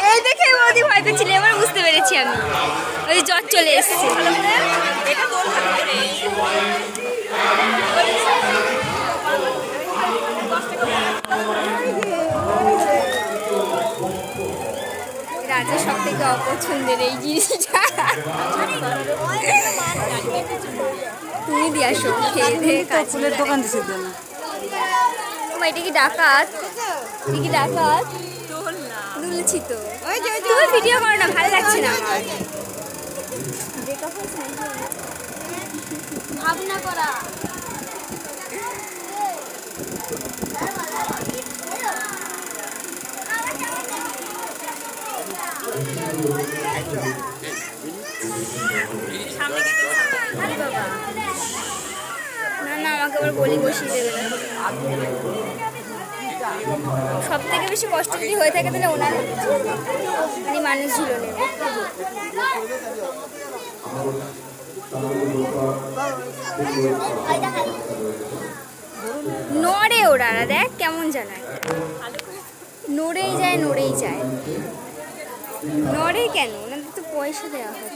এই দেখে বৌদি ভয় পেয়েছিল, এবার বুঝতে পেরেছি আমি। ওই জ্বর চলে এসছে। রাজের সব থেকে অপছন্দের এই জিনিসটা। তুমি দিয়ে আসো, খেয়ে দিয়ে ফুলের দোকান দিছে না। এটা কি ডাকাত? এটা কি ডাকাত? দুলছি তো। তুমি ভিডিও করো না, ভালো লাগছে না আমার। ভাবনা করা না না, আমাকে আবার বলি বসিয়ে দেবে না। সব থেকে বেশি কষ্ট যদি হয়ে থাকে তাহলে ওনার মানে মানুষ ঝুলো নেবে। নড়ে ওরা, দেখ কেমন জানায়, নড়েই যায় নড়েই যায়। নড়ে কেন? ওনাদের তো পয়সা দেওয়া হয়।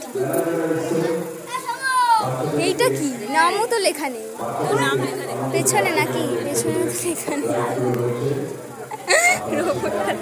এইটা কি? নামও তো লেখা নেই পেছনে, নাকি পেছনে তো লেখা নেই। রোবটটা